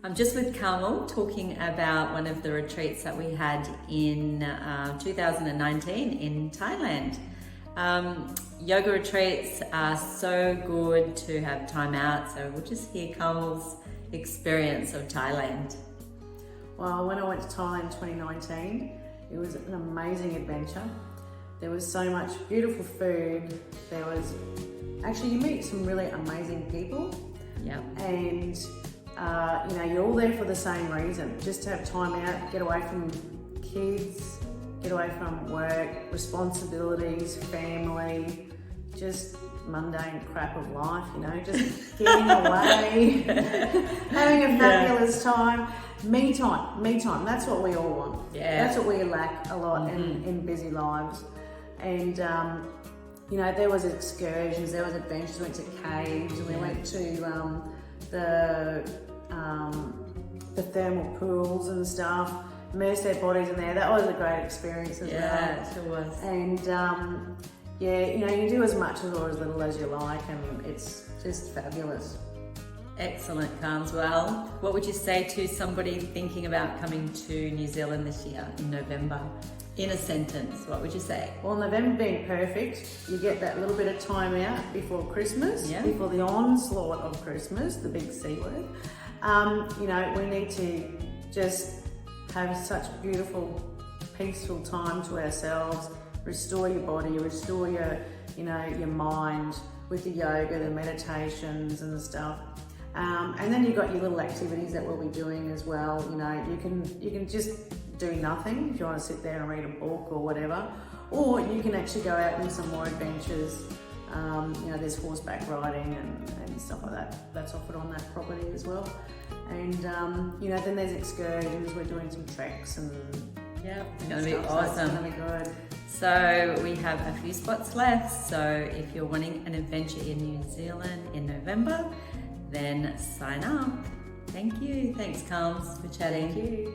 I'm just with Carmel talking about one of the retreats that we had in 2019 in Thailand. Yoga retreats are so good to have time out, so we'll just hear Carmel's experience of Thailand. Well, when I went to Thailand in 2019, it was an amazing adventure. There was so much beautiful food. There was, actually you meet some really amazing people. Yeah. And you're all there for the same reason, just to have time out, get away from kids, get away from work, responsibilities, family, just mundane crap of life, just getting away, having a fabulous time. Me time, that's what we all want. Yeah. That's what we lack a lot in busy lives. And there was excursions, there was adventures, we went to caves, and we went to the thermal pools and stuff, immersed their bodies in there. That was a great experience as well. Yeah, it sure was. And you can do as much or as little as you like, and it's just fabulous. Excellent, Carms. Well, what would you say to somebody thinking about coming to New Zealand this year in November? In a sentence, what would you say? Well, November being perfect, you get that little bit of time out before Christmas, Yeah. before the onslaught of Christmas, the big C word. We need to just have such beautiful, peaceful time to ourselves, restore your body, restore your mind with the yoga, the meditations and stuff. And then you've got your little activities that we'll be doing as well. You can just do nothing if you want to sit there and read a book or whatever, or you can actually go out and some more adventures. There's horseback riding and stuff like that. That's offered on that property as well. And then there's excursions. We're doing some treks and yeah, it's going to be awesome. It's going to be good. So we have a few spots left. So if you're wanting an adventure in New Zealand in November, then sign up. Thank you. Thanks, Carms, for chatting. Thank you.